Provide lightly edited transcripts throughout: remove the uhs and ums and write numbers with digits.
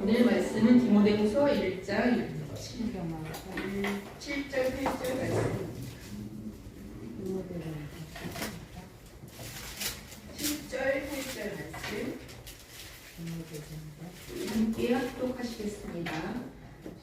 오늘 말씀은 디모데후서 1장 7절 8절 말씀. 7절 8절 말씀. 함께 합독하시겠습니다.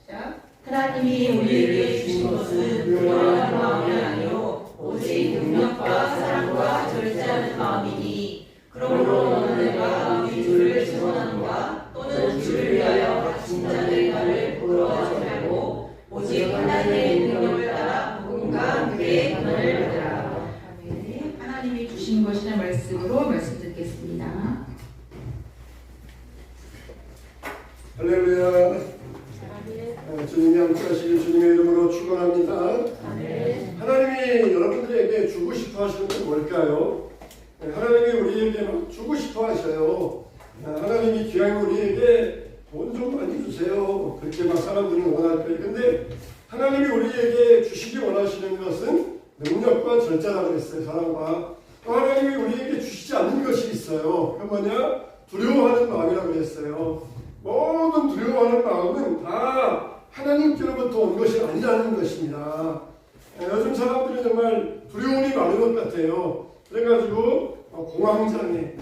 자, 하나님이 우리에게 주신 것은 부요한 마음이 아니요 오직 능력과 사랑과 절제하는 마음이니 그러므로 너는 내가 네 주를 증언하는가 또는 주를 위하여 갇힌 자들의 말을 부끄러워하지 말고 오직 하나님의 능력을 따라 복음과 함께 권한을 받으라. 하나님이 주신 것이라는 말씀으로 말씀 듣겠습니다. 할렐루야. 주님이 함께하시길 주님의 이름으로 축원합니다. 하나님이 여러분들에게 주고 싶어 하시는 게 뭘까요? 하나님이 우리에게 막 주고 싶어 하셔요. 하나님이 귀한 우리에게 돈 좀 많이 주세요. 그렇게 막 사람들이 원할 거예요. 근데 하나님이 우리에게 주시기 원하시는 것은 능력과 절제라고 그랬어요. 사랑과. 또 하나님이 우리에게 주시지 않는 것이 있어요. 그 뭐냐? 두려워하는 마음이라고 그랬어요. 모든 두려워하는 마음은 다 하나님께로부터 온 것이 아니라는 것입니다. 요즘 사람들이 정말 두려움이 많은 것 같아요. 그래가지고 공황장애,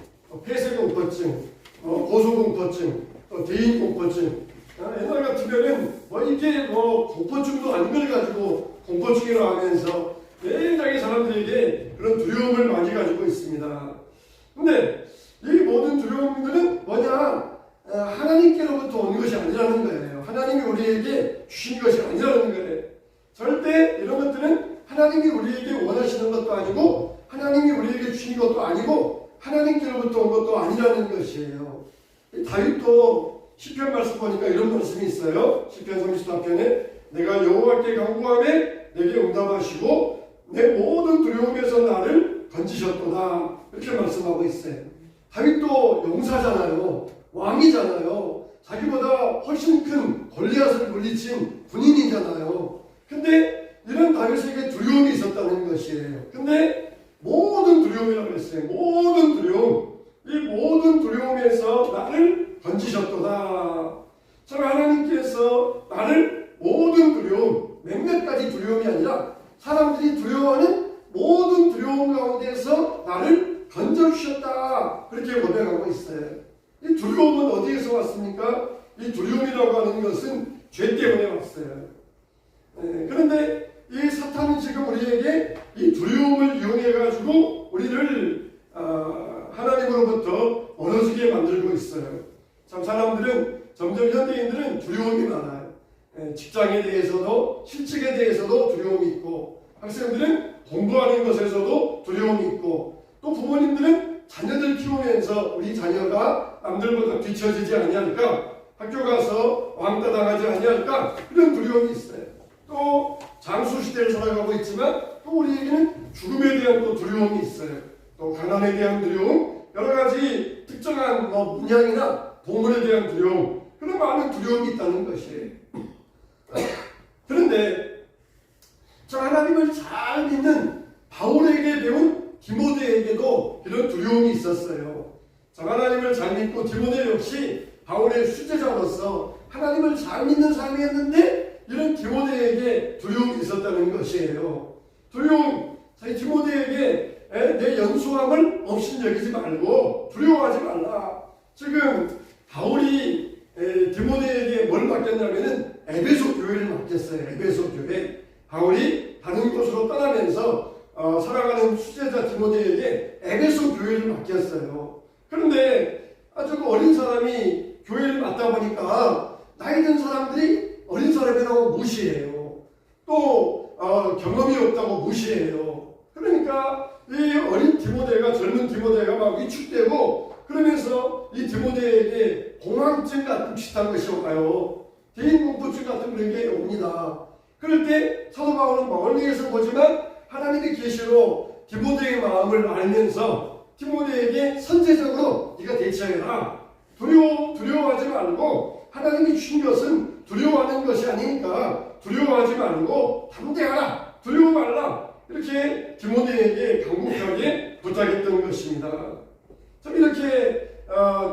폐쇄공포증, 고소공포증, 대인공포증. 옛날 같으면은 이게 공포증도 아닌 걸 가지고 공포증이라고 하면서 매일같이 사람들에게 그런 두려움을 많이 가지고 있습니다. 근데 이 모든 두려움들은 뭐냐? 하나님께로부터 온 것이 아니라는 거예요. 하나님이 우리에게 주신 것이 아니라는 거예요. 절대 이런 것들은 하나님이 우리에게 원하시는 것도 아니고 하나님이 우리에게 주신 것도 아니고 하나님께로부터 온 것도 아니라는 것이에요. 다윗도 시편 말씀 보니까 이런 말씀이 있어요. 시편 34편에 내가 여호와께 간구하매 내게 응답하시고 내 모든 두려움에서 나를 건지셨도다. 이렇게 말씀하고 있어요. 다윗도 용사잖아요. 왕이잖아요. 자기보다 훨씬 큰 골리앗을 물리친 군인이잖아요. 근데 이런 다윗에게 두려움이 있었다는 것이에요. 근데 모든 두려움이라고 했어요. 모든 두려움. 이 모든 두려움에서 나를 건지셨도다. 참 하나님께서 나를 모든 두려움, 몇몇 가지 두려움이 아니라 사람들이 두려워하는 모든 두려움 가운데서 나를 건져주셨다. 그렇게 고백하고 있어요. 이 두려움은 어디에서 왔습니까? 이 두려움이라고 하는 것은 죄 때문에 왔어요. 그런데 이 사탄은 지금 우리에게 이 두려움을 이용해가지고 우리를 하나님으로부터 멀어지게 만들고 있어요. 참 사람들은 점점 현대인들은 두려움이 많아요. 직장에 대해서도 실직에 대해서도 두려움이 있고 학생들은 공부하는 것에서도 두려움이 있고 또 부모님들은 자녀들 키우면서 우리 자녀가 남들보다 뒤처지지 아니할까, 학교 가서 왕따 당하지 아니할까 그런 두려움이 있어요. 또 장수 시대를 살아가고 있지만 또 우리에게는 죽음에 대한 또 두려움이 있어요. 또 가난에 대한 두려움, 여러 가지 특정한 문양이나 동물에 대한 두려움, 그런 많은 두려움이 있다는 것이에요. 그런데 저 하나님을 잘 믿는 바울에게 배운 디모데에게도 이런 두려움이 있었어요. 저 하나님을 잘 믿고 디모데 역시 바울의 수제자로서 하나님을 잘 믿는 사람이었는데 이런 디모데에게 두려움이 있었다는 것이에요. 두려움, 디모데에게 내 연수함을 없인 여기지 말고 두려워하지 말라. 지금 바울이 디모데에게 뭘 맡겼냐면은 에베소 교회를 맡겼어요. 에베소 교회. 바울이 다른 곳으로 떠나면서 살아가는 수제자 디모데에게 에베소 교회를 맡겼어요. 그런데 아주 어린 사람이 교회를 맡다 보니까 나이 든 사람들이 어린 사람이라고 무시해요. 또 경험이 없다고 무시해요. 그러니까 이 어린 디모데가, 젊은 디모데가 막 위축되고 그러면서 이 디모데에게 공황증 같은 비슷한 것이 와요. 대인공포증 같은 그런 게 옵니다. 그럴 때 사도 바울은 멀리에서 보지만 하나님의 계시로 디모데의 마음을 알면서 디모데에게 선제적으로 네가 대처해라. 두려워하지 말고 하나님이 주신 것은 두려워하는 것이 아니니까 두려워하지 말고 담대하라. 두려워 말라. 이렇게 디모데에게 간곡하게 부탁했던 것입니다. 참 이렇게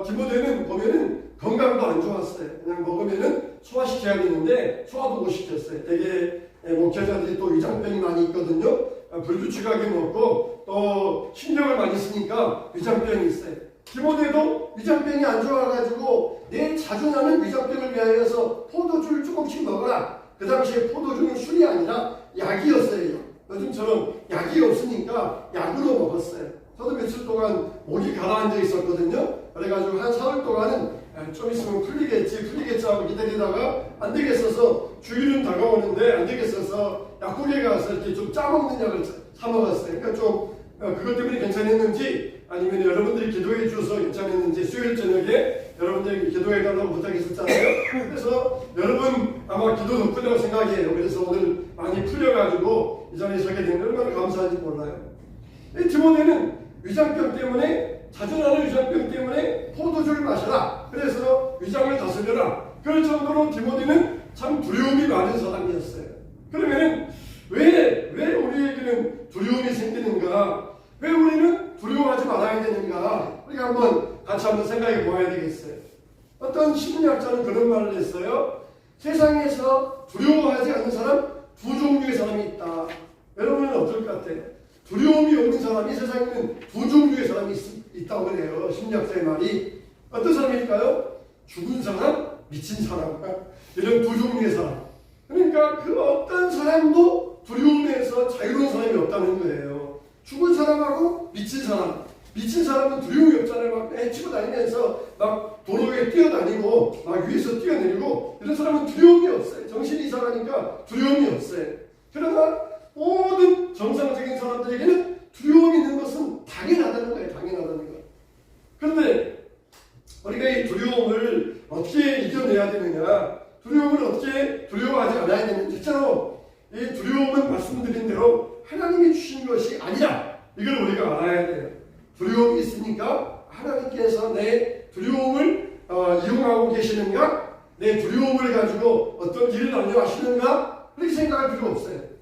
디모데는 보면은 건강도 안 좋았어요. 그냥 먹으면은 소화시켜야 되는데 소화도 못 시켰어요. 되게 목회자들이 또 위장병이 많이 있거든요. 불규칙하게 먹고 또 신경을 많이 쓰니까 위장병이 있어요. 디모데도 위장병이 안 좋아가지고 내 자주 나는 위장병을 위하여서 포도주를 조금씩 먹어라. 그 당시에 포도주는 술이 아니라 약이었어요. 요즘처럼 약이 없으니까 약으로 먹었어요. 저도 며칠 동안 목이 가라앉아 있었거든요. 그래가지고 한 4월 동안은 좀 있으면 풀리겠지 하고 기다리다가 안 되겠어서 주일은 다가오는데 안 되겠어서 약국에 가서 이렇게 좀 짜먹는 약을 사 먹었어요. 그러니까 좀 그것 때문에 괜찮았는지 아니면 여러분들이 기도해 주셔서 괜찮았는지 수요일 저녁에 여러분들이 기도해 달라고 부탁했었잖아요. 그래서 여러분 아마 기도 덕분이라고 생각해요. 그래서 오늘 많이 풀려가지고 이 자리에 서게 된 얼마나 감사한지 몰라요. 이 디모데는 위장병 때문에 자주 나는 위장병 때문에 포도주를 마셔라. 그래서 위장을 다스려라. 그럴 정도로 디모데는 참 두려움이 많은 사람이었어요. 그러면은 왜 우리에게는 두려움이 생기는가? 왜 우리는 두려워하지 말아야 되는가? 우리가 같이 한번 생각해 보아야 되겠어요. 어떤 심리학자는 그런 말을 했어요. 세상에서 두려워하지 않는 사람 두 종류의 사람이 있다. 여러분은 어떨 것 같아요? 두려움이 없는 사람이 세상에는 두 종류의 사람이 있다고 그래요. 심리학자의 말이. 어떤 사람일까요? 죽은 사람, 미친 사람. 이런 두 종류의 사람. 그러니까 그 어떤 사람도 두려움에서 자유로운 사람이 없다는 거예요. 죽은 사람하고 미친 사람. 미친 사람은 두려움이 없잖아요. 막 헤치고 다니면서 막 도로에 뛰어다니고 막 위에서 뛰어내리고 이런 사람은 두려움이 없어요. 정신이 이상하니까 두려움이 없어요. 그러나 모든 정상적인 사람들에게는 두려움이 있는 것은 당연하다는 거예요. 당연하다는 거. 그런데 우리가 이 두려움을 어떻게 이겨내야 되느냐, 두려움을 어떻게 두려워하지 않아야 되는지, 실제로 이 두려움은 말씀드린 대로 하나님이 주신 것이 아니라 이걸 우리가 알아야 돼요. 두려움이 있으니까 하나님께서 내 두려움을 이용하고 계시는가, 내 두려움을 가지고 어떤 길을 나뉘어하시는가, 그렇게 생각할 필요 없어요.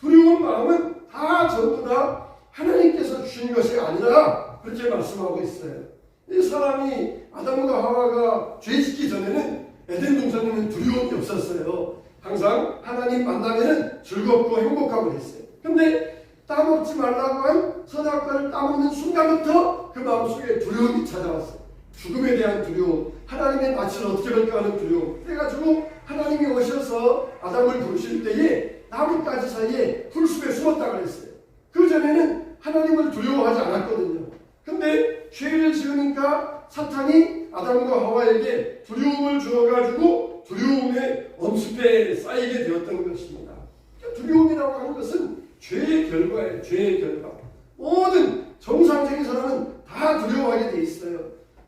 두려운 마음은 다 전부 다 하나님께서 주신 것이 아니라 그렇게 말씀하고 있어요. 이 사람이 아담과 하와가 죄짓기 전에는 에덴 동산에는 두려움이 없었어요. 항상 하나님 만나면은 즐겁고 행복하고 그랬어요. 근데 따먹지 말라고 한 선악과를 따먹는 순간부터 그 마음속에 두려움이 찾아왔어요. 죽음에 대한 두려움, 하나님의 낯을 어떻게 볼까 하는 두려움. 그래가지고 하나님이 오셔서 아담을 부르실 때에 나뭇가지 사이에 풀숲에 숨었다 그랬어요. 그 전에는 하나님을 두려워하지 않았거든요. 근데 죄를 지으니까 사탄이 아담과 하와에게 두려움을 주어가지고 두려움의 엄습에 쌓이게 되었던 것입니다. 두려움이라고 하는 것은 죄의 결과예요. 죄의 결과. 모든 정상적인 사람은 다 두려워하게 돼 있어요.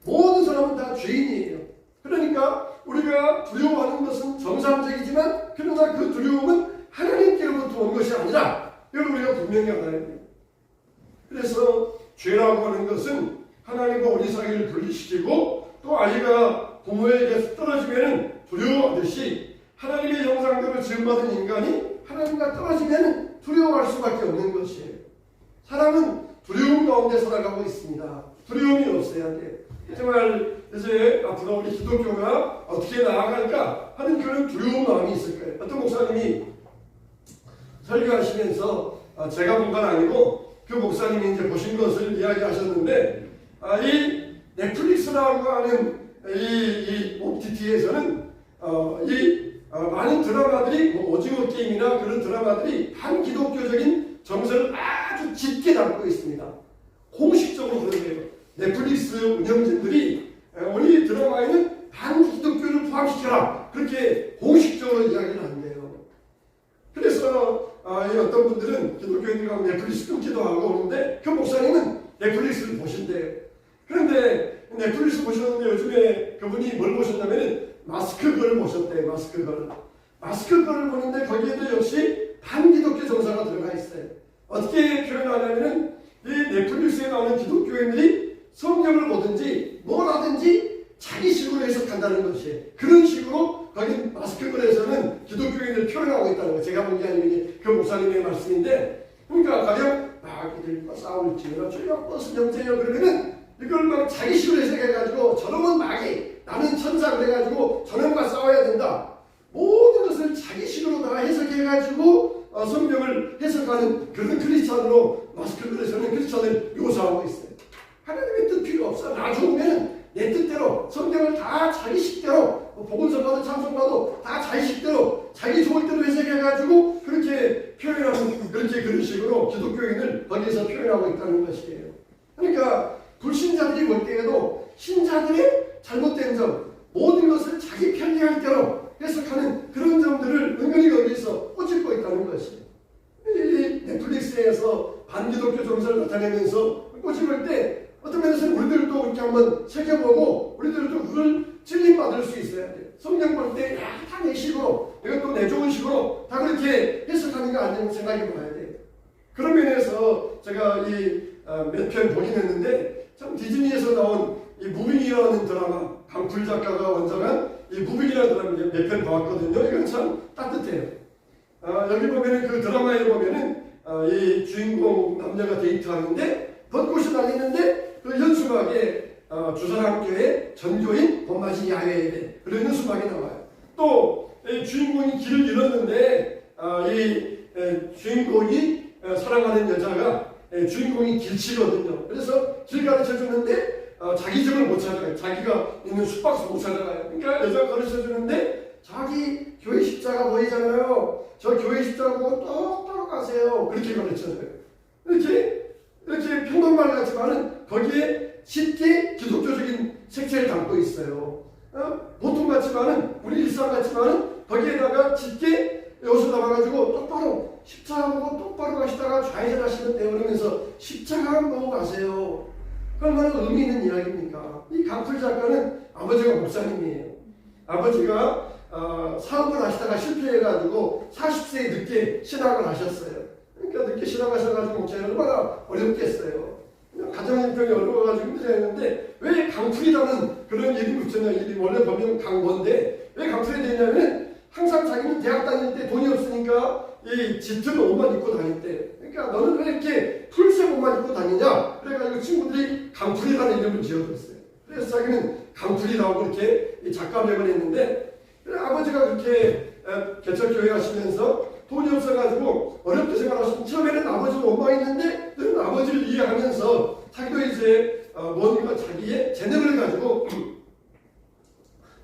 모든 사람은 다 죄인이에요. 그러니까 우리가 두려워하는 것은 정상적이지만 그러나 그 두려움은 하나님께로부터 온 것이 아니라 이걸 우리가 분명히 알아야 돼요. 그래서 죄라고 하는 것은 하나님과 우리 사이를 분리시키고 또 아이가 부모에게서 떨어지면 두려워하듯이 하나님의 형상대로 지음받은 인간이 하나님과 떨어지면 두려워할 수밖에 없는 것이에요. 사람은 두려움 가운데 살아가고 있습니다. 두려움이 없어야 돼요. 정말 이제 앞으로 우리 기독교가 어떻게 나아갈까 하는 그런 두려운 마음이 있을 거예요. 어떤 목사님이 설교하시면서 제가 본 건 아니고 그 목사님이 이제 보신 것을 이야기하셨는데 이 넷플릭스라고 하는 이 OTT에서는 많은 드라마들이 오징어 게임이나 그런 드라마들이 반기독교적인 정서를 아주 짙게 담고 있습니다. 공식적으로 그러네요. 넷플릭스 운영진들이 우리 드라마에는 반기독교를 포함시켜라 그렇게 공식적으로 이야기를 한대요. 그래서 어떤 분들은 기독교인들이 가면 넷플릭스 끊기도 하고 오는데 그 목사님은 넷플릭스를 보신대요. 그런데 넷플릭스 보셨는데 요즘에 그분이 뭘 보셨냐면 마스크걸을 보셨대요. 마스크걸을 보는데 거기에도 역시 반기독교 정서가 들어가 있어요. 어떻게 표현하냐면 이 넷플릭스에 나오는 기독교인들이 성경을 보든지 뭘 하든지 자기 식으로 해석한다는 것이에요. 그런 식으로 거기 마스크걸에서는 기독교인을 표현하고 있다는 거예요. 제가 본 게 아니면 그 목사님의 말씀인데, 그러니까 가령 이들과 싸울지라 주여 버스 영제여 그러면은 이걸 막 막 자기식으로 해석해가지고 저놈은 마귀, 나는 천사 그래가지고 저놈과 싸워야 된다. 모든 것을 자기식으로 다 해석해가지고 성경을 해석하는 그런 크리스찬으로 마스크를 서는 크리스찬을 묘사하고 있어요. 하나님의 뜻 필요 없어. 나중에는 내 뜻대로 성경을 다 자기 식대로 복음서 봐도 찬송 봐도 다 자기 식대로 자기 좋을 대로 해석해가지고 그렇게 표현하는 그런 식으로 기독교인을 거기에서 표현하고 있다는 것이에요. 그러니까 불신자들이 볼 때에도 신자들의 잘못된 점 모든 것을 자기 편리할 대로 해석하는 그런 점들을 은근히 거기서 꼬집고 있다는 것이에요. 이 넷플릭스에서 반기독교 정서를 나타내면서 꼬집을 때 어떤 면에서는 우리들도 그렇게 한번 새겨보고 우리들도 그걸 찔림받을 수 있어야 돼요. 성경 볼 때 다 내 식으로 이것도 내 좋은 식으로 다 그렇게 해석하는 거 아니냐고 생각해 봐야 돼요. 그런 면에서 제가 이 몇 편 보긴 했는데 참 디즈니에서 나온 이 무빙이라는 드라마 강풀 작가가 원작한 이 무빙이라는 드라마 몇 편 봐왔거든요. 이건 참 따뜻해요. 여기 보면은 그 드라마에 보면은 이 주인공 남녀가 데이트하는데 벚꽃이 날리는데 그 현수막에 주사랑교회 전교인 봄맞이 야외예배 그런 현수막이 나와요. 또 이 주인공이 길을 잃었는데 이 주인공이 사랑하는 여자가 주인공이 길치거든요. 그래서 길 가르쳐 주는데 자기 집을 못 찾아가요. 자기가 있는 숙박소 못 찾아가요. 그러니까 여자가 가르쳐 주는데 자기 교회 십자가 보이잖아요. 저 교회 십자가 보고 똑바로 가세요. 그렇게 가르쳐줘요. 이렇게 평범말 같지만은 거기에 쉽게 기독교적인 색채를 담고 있어요. 보통 같지만은 우리 일상 같지만은 거기에다가 쉽게 여기서 담아가지고 똑바로 십자가 보고 똑바로 가시다가 좌회전하시면 돼요. 그러면서 십자가 보고 가세요. 얼마나 의미 있는 이야기입니까? 이 강풀 작가는 아버지가 목사님이에요. 아버지가 사업을 하시다가 실패해가지고 40세에 늦게 신학을 하셨어요. 그러니까 늦게 신학하셔가지고 목사님 얼마나 어렵겠어요. 가정 형편이 어려워가지고 힘들었는데 왜 강풀이라는 그런 이름이 붙였냐. 이름이 원래 본명 강원데 왜 강풀이 되냐면 항상 자기는 대학 다닐 때 돈이 없으니까 이 짙은 옷만 입고 다닐 때 그러니까 너는 왜 이렇게 풀색 옷만 입고 다니냐. 그래가지고 친구들이 강풀이라는 이름을 지어줬어요. 그래서 자기는 강풀이라고 그렇게 작가명을 했는데 아버지가 그렇게 개척교회 하시면서 돈이 없어가지고 어렵게 생각하시면 처음에는 아버지도 원망했는데 늘 아버지를 이해하면서 자기도 이제 뭔가 자기의 재능을 가지고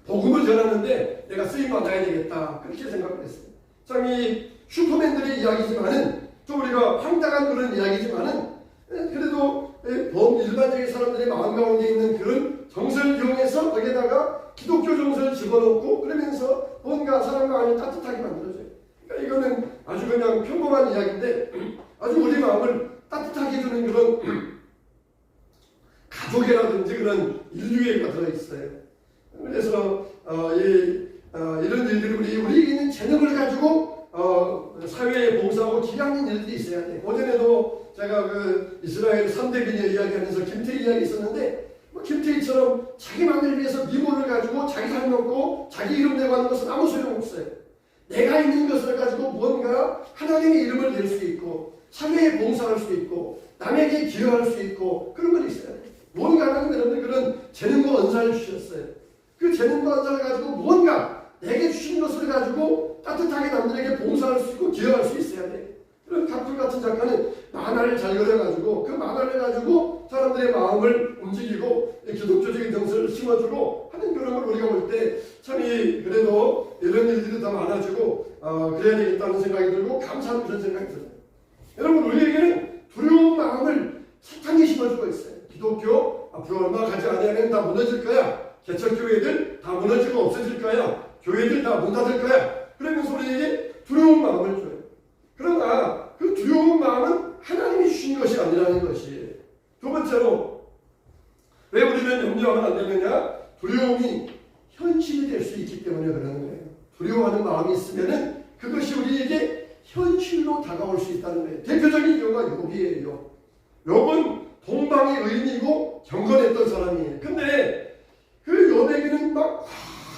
복음을 전하는데 내가 쓰임받아야 되겠다 그렇게 생각을 했어요. 참 이 슈퍼맨들의 이야기지만은 좀 우리가 황당한 그런 이야기지만은 그래도 일반적인 사람들의 마음 가운데 있는 그런 정서를 이용해서 거기에다가 기독교 정서를 집어넣고 그러면서 뭔가 사람과 아니 따뜻하게 만들어줘요. 그러니까 이거는 아주 그냥 평범한 이야기인데 아주 우리 마음을 따뜻하게 해주는 그런 가족애라든지 그런 인류애가 들어있어요. 그래서 이런 일들이 우리에게 있는 재능을 가지고 사회에 봉사하고 기량는 일들이 있어야 돼. 오전에도 제가 그 이스라엘 3대 비녀 이야기하면서 김태희 이야기 있었는데 김태희처럼 자기 만을 위해서 미모를 가지고 자기 살 먹고 자기 이름 내고 하는 것은 아무 소용없어요. 내가 있는 것을 가지고 뭔가 하나님의 이름을 낼 수 있고 사회에 봉사할 수 있고 남에게 기여할 수 있고 그런 건 있어요. 뭔가 하나님 여러분들 그런 재능과 은사를 주셨어요. 그 재능과 은사를 가지고 뭔가 내게 주신 것을 가지고 따뜻하게 남들에게 봉사할 수 있고 기여할 수 있어야 돼. 그런 강풀 같은 작가는 만화를 잘 그려가지고 그 만화를 가지고 사람들의 마음을 움직이고 기독교적인 정서를 심어주고 하는 그런 걸 우리가 볼 때 참이 그래도 이런 일들이 더 많아지고 그래야 되겠다는 생각이 들고 감사하는 그런 생각이 들어요. 여러분 우리에게는 두려운 마음을 사탄이 심어주고 있어요. 기독교 앞으로 얼마 가지 않으면 다 무너질 거야. 개척교회들 다 무너지고 없어질 거야. 교회들 다 문 닫을 거야. 그러면서 우리에게 두려운 마음을 줘요. 그러나 그 두려운 마음은 하나님이 주신 것이 아니라는 것이에요. 두 번째로 왜 우리는 염려하면 안 되느냐? 두려움이 현실이 될 수 있기 때문에 그러는 거예요. 두려워하는 마음이 있으면은 그것이 우리에게 현실로 다가올 수 있다는 거예요. 대표적인 이유가 욥이에요. 욥은 동방의 의인이고 경건했던 사람이에요. 근데 그 욥에게는 막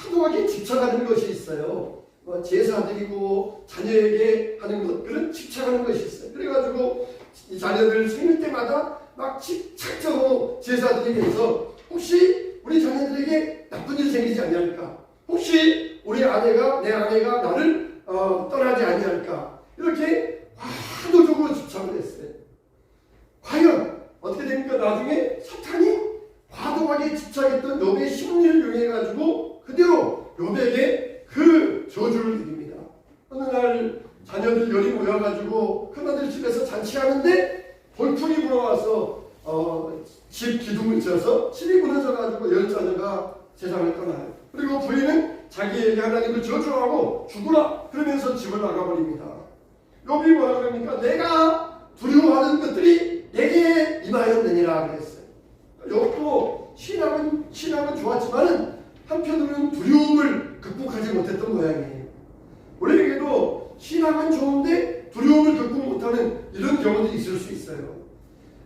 과도하게 집착하는 것이 있어요. 제사 드리고 자녀에게 하는 것 그런 집착하는 것이 있어요. 그래가지고 이 자녀들 생일 때마다 막 집착적으로 제사 드리게 인해서 혹시 우리 자녀들에게 나쁜 일이 생기지 아니할까? 혹시 우리 아내가 내 아내가 나를 떠나지 아니할까? 이렇게 과도적으로 집착을 했어요. 과연 어떻게 됩니까? 나중에 사탄이 과도하게 집착했던 욥의 심리를 이용해 가지고 그대로 욥에게 그 저주를 드립니다. 어느 날 자녀들 열이 모여가지고 큰아들 집에서 잔치하는데 돌풍이 불어와서 집 기둥을 쳐서 집이 무너져가지고 열 자녀가 세상을 떠나요. 그리고 부인은 자기에게 하나님을 저주하고 죽으라 그러면서 집을 나가버립니다. 욥이 뭐라 그럽니까? 내가 두려워하는 것들이 내게 임하였느니라 그랬어요. 욥도 신앙은 좋았지만은 한편으로는 두려움을 극복하지 못했던 모양이에요. 우리에게도 신앙은 좋은데 두려움을 극복 못하는 이런 경우도 있을 수 있어요.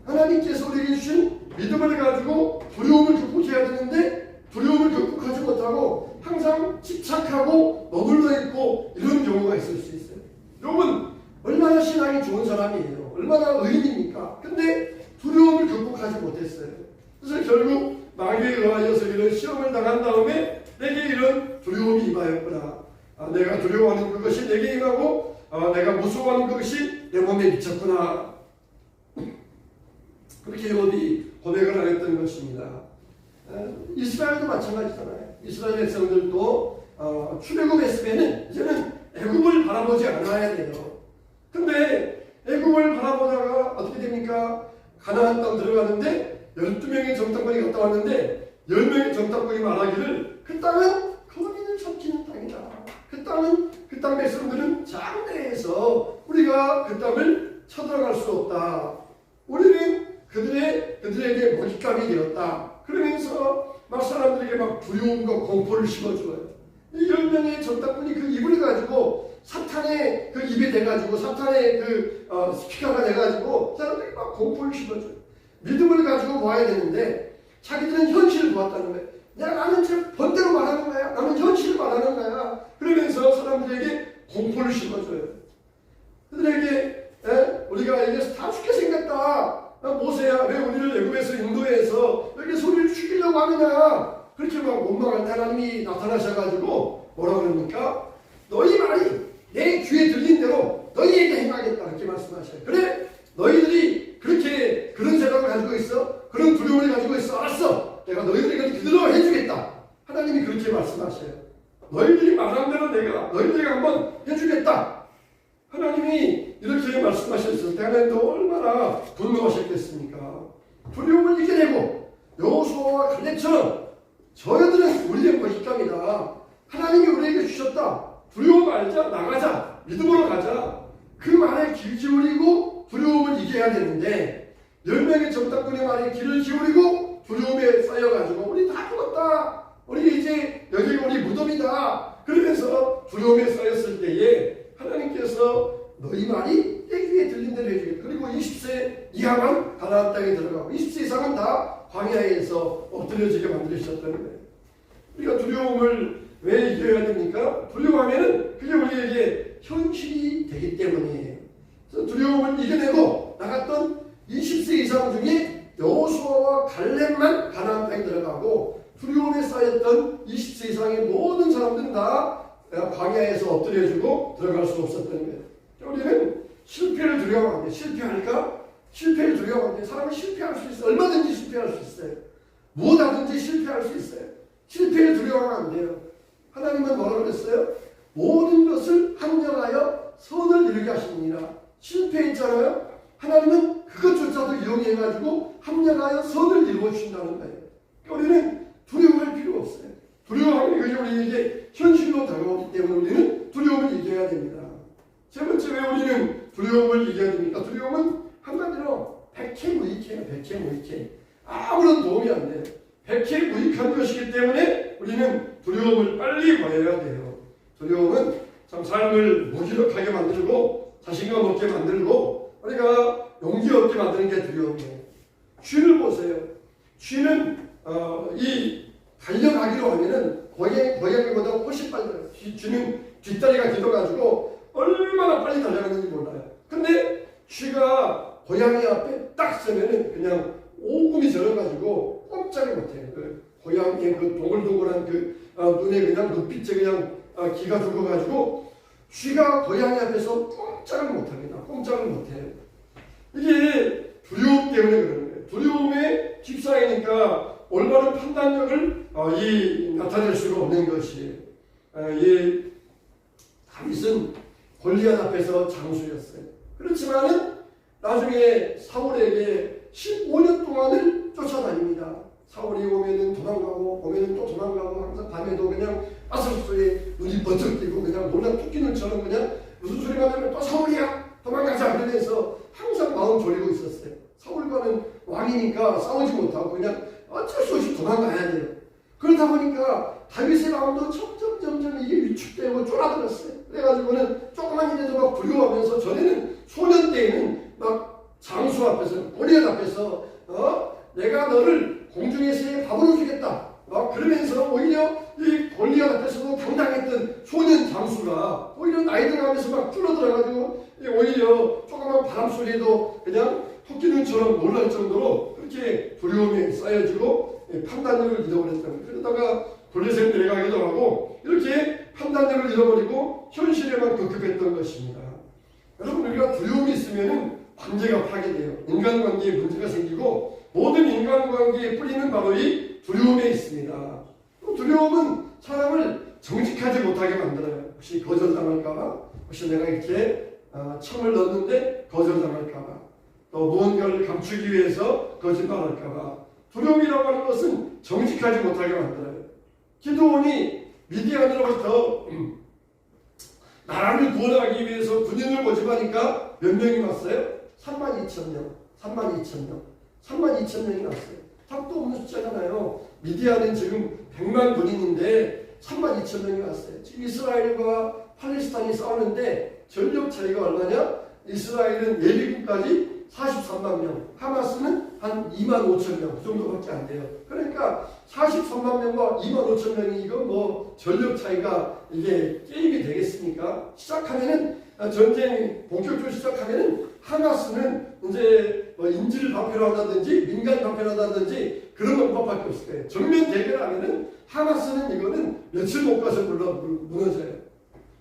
하나님께서 우리에게 주신 믿음을 가지고 두려움을 극복해야 되는데 두려움을 극복하지 못하고 항상 집착하고 머물러 있고 이런 경우가 있을 수 있어요. 욥은 얼마나 신앙이 좋은 사람이에요. 얼마나 의인입니까? 근데 두려움을 극복하지 못했어요. 그래서 결국 마귀에 의하여서 이런 시험을 당한 다음에 내게 이런 두려움이 임하였구나. 내가 두려워하는 그것이 내게 임하고 내가 무서워하는 그것이 내 몸에 미쳤구나. 그렇게 욥이 고백을 하였던 것입니다. 이스라엘도 마찬가지잖아요. 이스라엘 백성들도 출애굽했으면 이제는 애굽을 바라보지 않아야 돼요. 근데 애굽을 바라보다가 어떻게 됩니까? 가나안 땅 들어가는데 12명의 정탐꾼이 갔다 왔는데 10명의 정탐꾼이 말하기를 그 땅은 거민을 삼키는 땅이다. 그 땅은 그 땅 백성들은 장대해서 우리가 그 땅을 쳐들어갈 수 없다. 우리는 그들에게 먹잇감이 되었다. 그러면서 막 사람들에게 막 두려움과 공포를 심어줘요. 이 10명의 정탐꾼이 그 입을 가지고 사탄의 그 입이 돼가지고 사탄의 그 스피커가 돼가지고 사람들에게 막 공포를 심어줘요. 믿음을 가지고 봐야 되는데 자기들은 현실을 보았다는 거예요. 나는 제 번대로 말하는 거야. 나는 현실을 말하는 거야. 그러면서 사람들에게 공포를 심어줘요. 그들에게 우리가 여기서 다 죽게 생겼다. 모세야 왜 우리를 애굽에서 인도해서 여기 소리를 죽이려고 하느냐. 그렇게 막 원망할 때 하나님이 나타나셔가지고 뭐라 그럽니까? 너희 말이 내 귀에 들린 대로 너희에게 행하겠다. 이렇게 말씀하셔요. 그래? 너희들이 그렇게 그런 생각을 가지고 있어? 그런 두려움을 가지고 있어? 알았어. 내가 너희들에게 그대로 해주겠다. 하나님이 그렇게 말씀하셔요. 너희들이 말한 대로 내가 너희들에게 한번 해주겠다. 하나님이 이렇게 말씀하셨을 때 하나님도 얼마나 분노하셨겠습니까? 두려움을 이겨내고 여호수아와 갈렙처럼 저희들은 우리의 먹잇감이다. 하나님이 우리에게 주셨다. 두려움 말자. 나가자. 믿음으로 가자. 그 말에 귀 기울이고 두려움을 이겨야 되는데 10명의 정탐꾼의 말에 귀를 기울이고 두려움에 쌓여가지고 우리 다 죽었다. 우리 이제 여기가 우리 무덤이다. 그러면서 두려움에 쌓였을 때에 하나님께서 너희 말이 내 귀에 들린 대로 해주겠다. 그리고 20세 이하만 가나안 땅에 들어가고 20세 이상은 다 광야에서 엎드려지게 만드셨다는 거예요. 우리가 두려움을 왜 이겨야 됩니까? 두려워하면 그게 우리에게 현실이 되기 때문이에요. 그래서 두려움을 이겨내고 나갔던 20세 이상 중에 여호수아와 갈렙만 가나안 땅에 들어가고 두려움에 쌓였던 20세 이상의 모든 사람들은 다 광야에서 엎드려지고 들어갈 수 없었던 거예요. 우리는 실패를 두려워하면 안 돼요. 실패하니까 실패를 두려워하면 돼요. 사람은 실패할 수 있어요. 얼마든지 실패할 수 있어요. 무엇하든지 실패할 수 있어요. 실패를 두려워하면 안 돼요. 하나님은 뭐라고 그랬어요? 모든 것을 합력하여 선을 이루게 하시느니라. 실패했잖아요. 하나님은 그것조차도 이용해가지고 합력하여 선을 이루어 주신다는 거예요. 우리는 두려워할 필요 없어요. 두려워하면 그게 우리에게 현실로 다가오기 때문에 우리는 두려움을 이겨야 됩니다. 세 번째 왜 우리는 두려움을 이겨야 됩니까? 두려움은 한마디로 백해무익해요. 백해무익해. 아무런 도움이 안 돼요. 백해무익한 것이기 때문에 우리는 두려움을 빨리 버려야 돼요. 두려움은 참 삶을 무기력하게 만들고 자신감 없게 만들고 우리가 용기 없게 만드는 게 두려움이에요. 쥐를 보세요. 쥐는 이 달려가기로 하면은 고양이보다 훨씬 빨리 달려요. 쥐는 뒷다리가 길어가지고 얼마나 빨리 달려가는지 몰라요. 근데 쥐가 고양이 앞에 딱 서면은 그냥 오금이 절어가지고 꼼짝을 못해요. 그 고양이의 그 동글동글한 그 눈에 그냥 눈빛에 그냥 기가 죽어가지고 쥐가 고양이 앞에서 꼼짝을 못합니다. 꼼짝을 못해요. 이게 두려움 때문에 그러는 거예요. 두려움에 휩싸이니까 올바른 판단력을 나타낼 수가 없는 것이에요. 이 다윗은 골리앗 앞에서 장수였어요. 그렇지만은 나중에 사울에게 15년 동안을 쫓아다닙니다. 사울이 오면은 도망가고 오면은 또 도망가고 항상 밤에도 그냥 빠스소리에 눈이 번쩍 뜨고 그냥 놀란 토끼눈처럼 그냥 무슨 소리가 나면 또 사울이야 도망가자 그러면서 항상 마음 졸이고 있었어요. 사울과는 왕이니까 싸우지 못하고 그냥 어쩔 수 없이 도망가야 돼요. 그러다 보니까 다윗의 마음도 점점 이게 위축되고 쫄아들었어요. 그래가지고는 조그만 일에도 막 두려워하면서 전에는 소년 때에는 막 장수 앞에서 골리앗 앞에서 내가 너를 공중에서의 밥으로 주겠다. 그러면서 오히려 이 골리앗 앞에서도 당당했던 소년 장수가 오히려 나이 들어가면서 막 줄어들어가지고 오히려 조그만 바람 소리에도 그냥 토끼눈처럼 놀랄 정도로 그렇게 두려움이 쌓여지고 판단력을 잃어버렸다는 거예요. 그러다가 블레셋 내려가기도 하고 이렇게 판단력을 잃어버리고 현실에만 급급했던 것입니다. 여러분 우리가 두려움이 있으면 관계가 파괴돼요. 인간관계에 문제가 생기고 모든 인간관계의 뿌리는 바로 이 두려움에 있습니다. 두려움은 사람을 정직하지 못하게 만들어요. 혹시 거절당할까봐, 혹시 내가 이렇게 청을 넣었는데 거절당할까봐, 또 무언가를 감추기 위해서 거짓말할까봐. 두려움이라고 하는 것은 정직하지 못하게 만들어요. 기드온이 미디안으로부터 나라를 구원하기 위해서 군인을 모집하니까 몇 명이 왔어요? 32,000명. 32,000명이 왔어요. 답도 없는 숫자잖아요. 미디안은 지금 100만 군인인데 32,000명이 왔어요. 지금 이스라엘과 팔레스타인이 싸우는데 전력 차이가 얼마냐? 이스라엘은 예비군까지 43만 명, 하마스는 한 2만 5천 명, 그 정도밖에 안 돼요. 그러니까 43만 명과 2만 5천 명이 이거 뭐 전력 차이가 이게 게임이 되겠습니까? 시작하면은 전쟁 본격적으로 시작하면은 하마스는 이제 뭐 인질 방패를 한다든지 민간 방패를 한다든지 그런 방법밖에 없을 거예요. 정면 대결하면은 하마스는 이거는 며칠 못 가서 무너져요.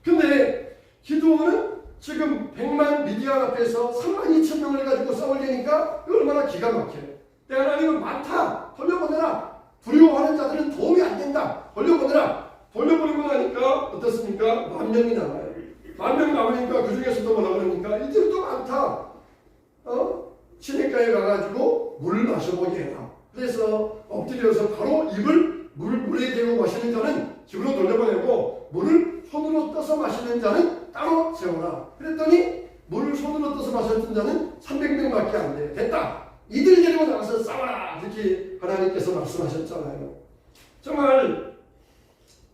근데 기드온은 지금 100만 미디안 앞에서 32,000명을 가지고 싸우려니까 얼마나 기가 막혀요. 내 하나님은 많다. 돌려보내라. 두려워하는 자들은 도움이 안 된다. 돌려보내라. 돌려보내고 나니까 어떻습니까? 10,000명이 남아요. 10,000명 남으니까 그 중에서도 뭐라 그러니까 이들도 많다. 시냇가에 가가지고 물을 마셔보게 해라. 그래서 엎드려서 바로 입을 물에 대고 마시는 자는 집으로 돌려보내고 물을 손으로 떠서 마시는 자는 따로 세워라. 그랬더니 물을 손으로 떠서 마셨던 자는 300명밖에 안 돼요. 됐다. 이들 데리고 나가서 싸워라. 이렇게 하나님께서 말씀하셨잖아요. 정말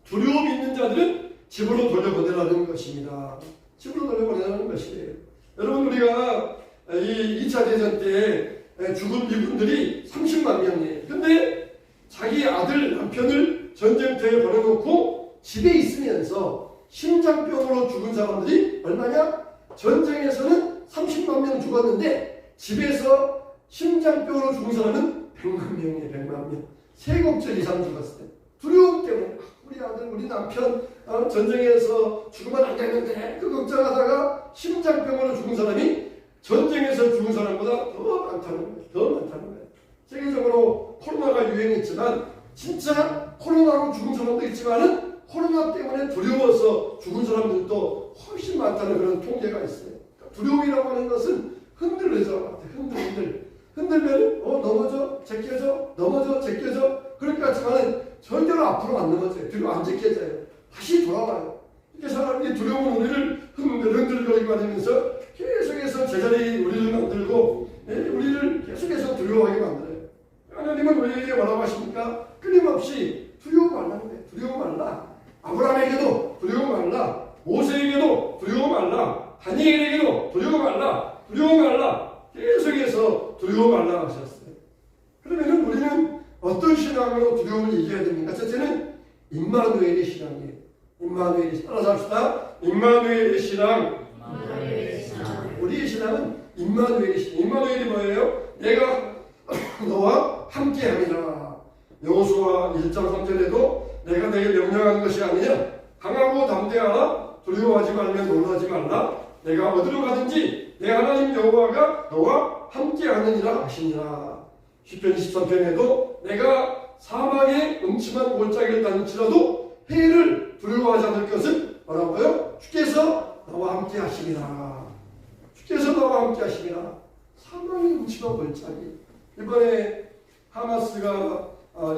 두려움 있는 자들은 집으로 돌려보내라는 것입니다. 집으로 돌려보내라는 것이에요. 여러분 우리가 이 2차 대전 때 죽은 미군들이 30만 명이에요. 근데 자기 아들 남편을 전쟁터에 보내놓고 집에 있으면서 심장병으로 죽은 사람들이 얼마냐? 전쟁에서는 30만 명 죽었는데 집에서 심장병으로 죽은 사람은 100만 명이에요. 100만 명. 3곡절 이상 죽었어요. 두려움 때문에 우리 아들 우리 남편 전쟁에서 죽으면 안 되는데 그 걱정하다가 심장병으로 죽은 사람이 전쟁에서 죽은 사람보다 더 많다는 거예요. 더 많다는 거예요. 세계적으로 코로나가 유행했지만 진짜 코로나로 죽은 사람도 있지만은 코로나 때문에 두려워서 죽은 사람들도 훨씬 많다는 그런 통계가 있어요. 그러니까 두려움이라고 하는 것은 흔들리죠. 흔들면 넘어져 제껴져 넘어져 제껴져 그렇게 하지만은 절대로 앞으로 안 넘어져요. 뒤로 안 제껴져요. 다시 돌아와요. 이렇게 사람들이 두려운 우리를 흔들거리고 다니면서 계속해서 제자리 우리를 만들고 우리를 계속해서 두려워하게 만들어요. 하나님은 우리에게 뭐라고 하십니까? 끊임없이 두려워 말라는 거예요. 두려워 말라. 아브라함에게도 두려워 말라. 모세에게도 두려워 말라. 다니엘에게도 두려워 말라. 두려워 말라. 계속해서 두려워 말라 하셨어요. 그러면 우리는 어떤 신앙으로 두려움을 이겨야 됩니까? 첫째는 임마누엘의 신앙이에요. 임마누엘의 따라서 합시다. 임마누엘의 신앙. 우리의 신앙은 임마누엘의 신앙. 임마누엘이 뭐예요? 내가 너와 함께함이라. 여호수아 1장 3절에도 내가 내게 명령한 것이 아니냐 강하고 담대하라 두려워하지 말며 놀라지 말라 내가 어디로 가든지 내 하나님 여호와가 너와 함께하느니라 하시니라. 시편 23편에도 내가 사망의 음침한 골짜기를 다닐지라도 해를 두려워하지 않을 것은 뭐라고요? 주께서 나와 함께 하시리라. 주께서 나와 함께 하시리라. 사망의 음침한 골짜기. 이번에 하마스가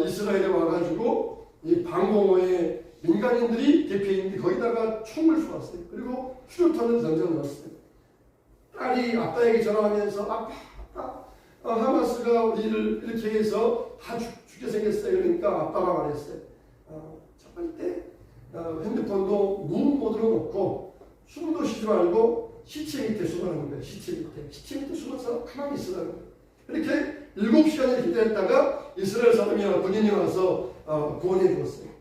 이스라엘에 와가지고 이 방공호에 민간인들이 대피했는데 거기다가 총을 쏘았어요. 그리고 수류탄을 던져 넣었어요. 딸이 아빠에게 전화하면서 아빠 하마스가 우리를 이렇게 해서 다 죽게 생겼어요. 그러니까 아빠가 말했어요. 첫 번째 핸드폰도 무음 모드로 놓고 숨도 쉬지 말고 시체 밑에 숨으라는 거예요. 시체 밑에 숨어서 가만히 있으라는 거예요. 이렇게 7시간을 기다렸다가 이스라엘 사람이나 군인이 와서 구원해 주었어요.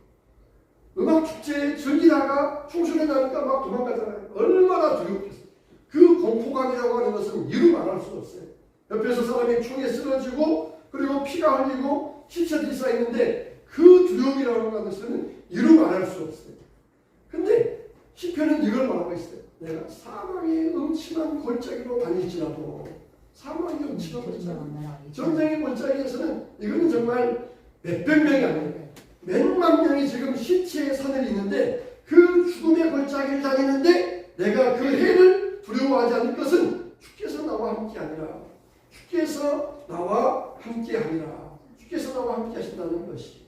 음악 축제에 즐기다가 총소리 나니까 막 도망가잖아요. 얼마나 두렵겠어요. 그 공포감이라고 하는 것은 이루 말할 수 없어요. 옆에서 사람이 총에 쓰러지고 그리고 피가 흘리고 시체들이 쌓이는데 그 두려움이라고 하는 것은 이루 말할 수 없어요. 근데 시편은 이걸 말하고 있어요. 내가 사망의 음침한 골짜기로 다닐지라도 사망의 음침한 골짜기 전쟁의 골짜기에서는 이거는 정말 몇백 명이 아니에요. 몇만 명이 지금 시체의 산을 있는데 그 죽음의 골짜기를 다니는데 내가 그 해를 두려워하지 않을 것은 주께서 나와 함께하니라. 주께서 나와 함께하니라. 주께서 나와 함께하신다는 것이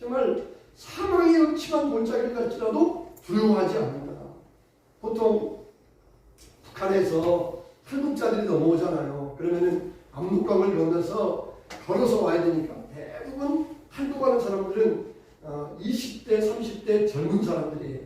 정말 사망의 음침한 골짜기를 갈지라도 두려워하지 않는다. 보통 북한에서 탈북자들이 넘어오잖아요. 그러면은 압록강을 건너서 걸어서 와야 되니까 대부분 탈북하는 사람들은 20대, 30대 젊은 사람들이에요.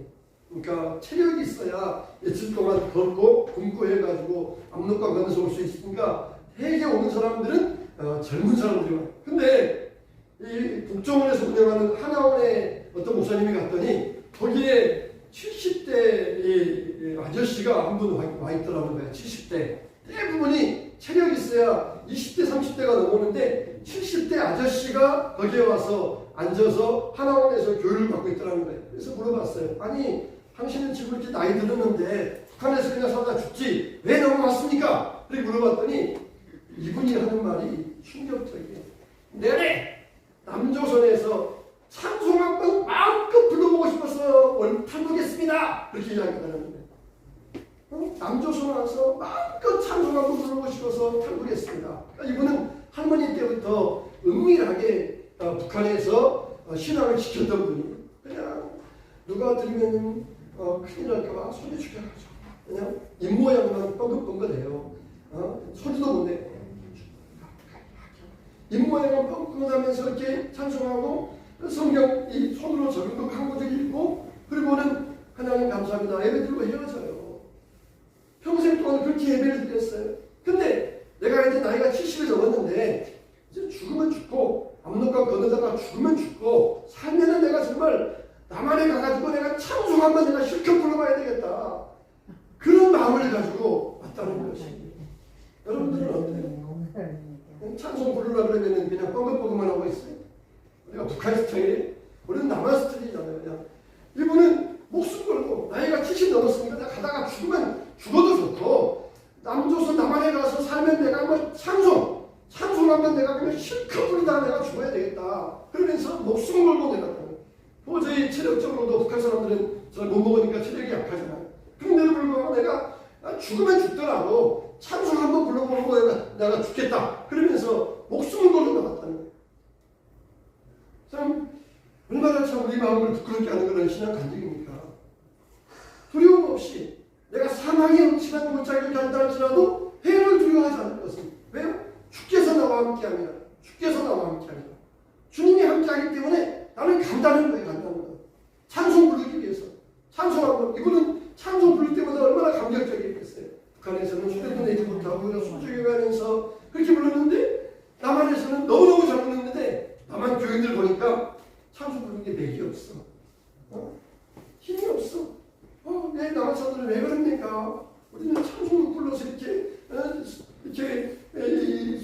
그러니까 체력이 있어야 며칠 동안 걷고 굶고 해가지고 압록강 건너서 올 수 있으니까 대개 오는 사람들은 젊은 사람들이에요. 근데 이 국정원에서 운영하는 하나원의 어떤 목사님이 갔더니 거기에 70대 이 아저씨가 한 분 와 있더라는 거예요. 70대. 대부분이 체력이 있어야 20대, 30대가 넘어오는데 70대 아저씨가 거기에 와서 앉아서 하나원에서 교육을 받고 있더라는 거예요. 그래서 물어봤어요. 아니, 당신은 지금 이렇게 나이 들었는데 북한에서 그냥 살다 죽지 왜 넘어왔습니까? 그렇게 물어봤더니 이분이 하는 말이 충격적이에요. 내래 남조선에서 찬송 한번 마음껏 불러보고 싶어서 탈북했습니다. 그렇게 이야기하는 거예요. 남조선 와서 마음껏 찬송 한번 부르고 싶어서 탈북했습니다. 그러니까 이분은 할머니 때부터 은밀하게 북한에서 신앙을 지켰던 분이에요. 그냥 누가 들으면 큰일 날까봐 소리 죽여가지고 그냥 입모양만 뻥긋뻥긋해요. 소리도 못 내요. 입모양만 뻥긋하면서 이렇게 찬송하고 성경 이 손으로 적은 거 한 구절 읽고 그리고는 하나님 감사합니다. 예배 드리고 헤어져요. 평생 동안 그렇게 예배를 드렸어요. 근데 내가 이제 나이가 70이 넘었는데 이제 죽으면 죽고 압록강 건너다가 죽으면 죽고 살면은 내가 정말 남한에 가가지고 내가 찬송 한번 내가 실컷 불러봐야 되겠다. 그런 마음을 가지고 왔다는 것이. 여러분들은 어때요? 찬송 부르려고 그러면 그냥 뻥긋뻥긋만 하고 있어요. 우리가 북한 스타일이 우리는 남한 스타일이잖아요. 그냥 이분은 목숨 걸고 나이가 70 넘었으니까 내가 가다가 죽으면 죽어도 좋고 남조선 남한에 가서 살면 내가 한번 찬송 한번 내가 그냥 실컷 부르다 내가 죽어야 되겠다. 그러면서 목숨 걸고 내가 도저히 체력적으로도 북한 사람들은 잘 못 먹으니까 체력이 약하잖아요. 그런데도 불구하고 내가 죽으면 죽더라도 찬송 한번 불러보고 내가 죽겠다. 그러면서 목숨을 걸고 나갔다는 거예요. 참 얼마나 참 우리 마음을 부끄럽게 하는 그런 신앙 간증입니까? 두려움 없이 내가 사망의 음침한 골짜기를 간다 할지라도 해를 두려워하지 않을 것은 왜요? 주께서 나와 함께합니다. 주께서 나와 함께합니다. 주님이 함께하기 때문에 나는 간다는 거예요. 간다는 거예요. 찬송 부르기 위해서 찬송하고 이거는 찬송 부를 때마다 얼마나 감격적이겠어요. 북한에서는 소리도 내지 못하고 소중히 가면서 그렇게 불렀는데 남한에서는 너무너무 잘 불렀는데 남한 교인들 보니까 찬송 부르는 게 맥이 없어. 힘이 없어. 왜 남한 사람들은 왜 그럽니까? 우리는 찬송을 불러서 이렇게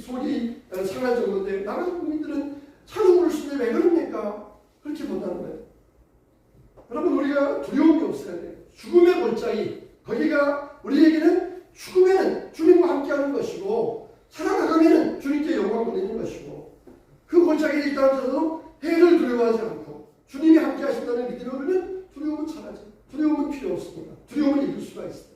속이 상할 정도인데 남한 국민들은 차도 부를 수 있는데 왜 그럽니까? 그렇게 본다는 거예요. 여러분, 우리가 두려움이 없어야 돼요. 죽음의 골짜기, 거기가 우리에게는 죽으면 주님과 함께하는 것이고 살아나가면 주님께 영광 돌리는 것이고, 그 골짜기에 있다 하더라도 해를 두려워하지 않고 주님이 함께 하신다는 믿음을 우리는 두려움은 사라져. 두려움은 필요 없습니다. 두려움을 이길 수가 있어요.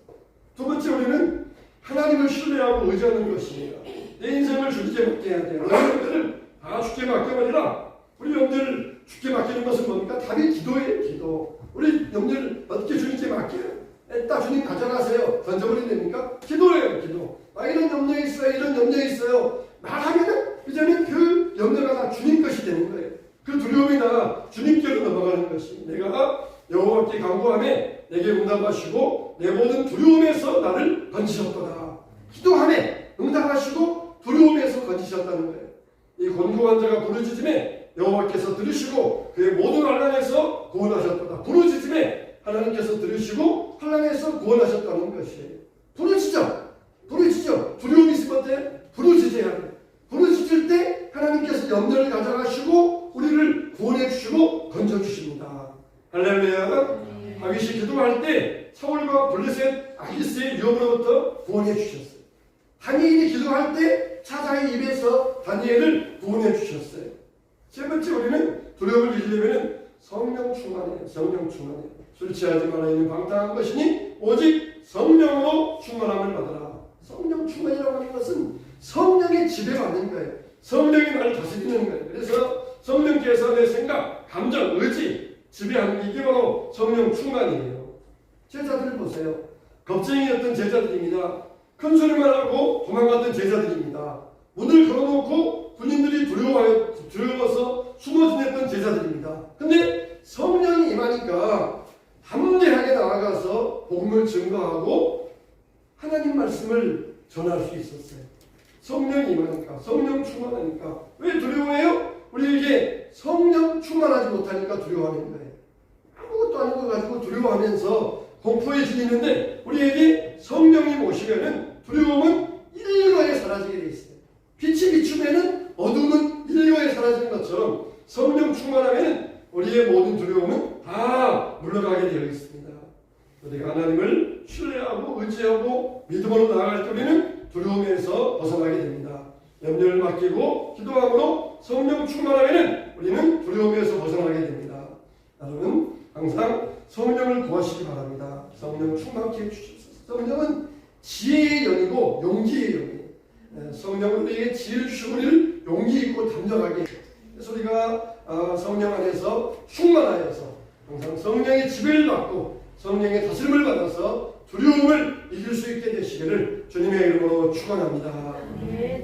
두 번째, 우리는 하나님을 신뢰하고 의지하는 것입니다. 내 인생을 주님께 맡겨야 돼요. 너희 영들을 다 주께 맡겨버리라. 우리 영들을 주께 맡기는 것은 뭡니까? 답이 기도예요. 기도. 우리 영들을 어떻게 주님께 맡겨요? 딱 주님 가져가세요. 던져버리면 됩니까? 기도예요. 기도. 아, 이런 염려 있어요. 이런 염려 있어요. 말하면은 이제는 그 염려가 다 주님 것이 되는 거예요. 그 두려움이 다 주님께로 넘어가는 것이, 내가 여호와께 간구하매 내게 응답하시고 내 모든 두려움에서 나를 건지셨도다. 기도하매 응답하시고 두려움에서 건지셨다는 거예요. 이 곤고한 자가 부르짖음에 여호와께서 들으시고 그의 모든 환난에서 구원하셨도다. 부르짖음에 하나님께서 들으시고 환난에서 구원하셨다는 것이에요. 부르짖어. 부르짖어. 두려움이 있을 때 부르짖어야 돼. 부르짖을 때 하나님께서 염려를 가져가시고 우리를 구원해 주시고 건져 주십니다. 할렐루야. 다윗이 기도할 때 사울과 블레셋 아기스의 위협으로부터 구원해 주셨어요. 다니엘이 기도할 때 사자의 입에서 다니엘을 구원해 주셨어요. 세 번째, 우리는 두려움을 이기려면 성령 충만해요. 성령 충만해요. 술 취하지 말아 있는 방탕한 것이니 오직 성령으로 충만함을 받아라. 성령 충만이라고 하는 것은 성령의 지배받는 거예요. 성령이 나를 다스리는 거예요. 그래서 성령께서 내 생각, 감정, 의지 지배하는 게 이게 바로 성령 충만이에요. 제자들을 보세요. 겁쟁이였던 제자들입니다. 큰 소리만 하고 도망갔던 제자들입니다. 문을 걸어놓고 군인들이 두려워서 숨어 지냈던 제자들입니다. 근데 성령이 임하니까 담대하게 나아가서 복음을 증거하고 하나님 말씀을 전할 수 있었어요. 성령이 임하니까, 성령 충만하니까. 왜 두려워해요? 우리에게 성령 충만하지 못하니까 두려워하는 거예요. 아무것도 아닌 거 가지고 두려워하면서 공포에 질리는데 우리에게 성령이 오시면은 두려움은 일거에 사라지게 돼 있어요. 빛이 비추면은 어둠은 일거에 사라지는 것처럼 성령 충만하면은 우리의 모든 두려움은 다 물러가게 되어 있습니다. 우리가 하나님을 신뢰하고 의지하고 믿음으로 나아갈 때 우리는 두려움에서 벗어나게 됩니다. 염려를 맡기고 기도함으로 성령 충만하면은 우리는 두려움에서 벗어나게 됩니다. 여러분, 항상 성령을 구하시기 바랍니다. 성령 충만케 해주시옵소서. 성령은 지혜의 영이고 용기의 영이에요. 성령은 우리에게 지혜를 주시고 우리를 용기 있고 담력하게 해요. 그래서 우리가 성령 안에서 충만하여서 항상 성령의 지배를 받고 성령의 다스림을 받아서 두려움을 이길 수 있게 되시기를 주님의 이름으로 축원합니다.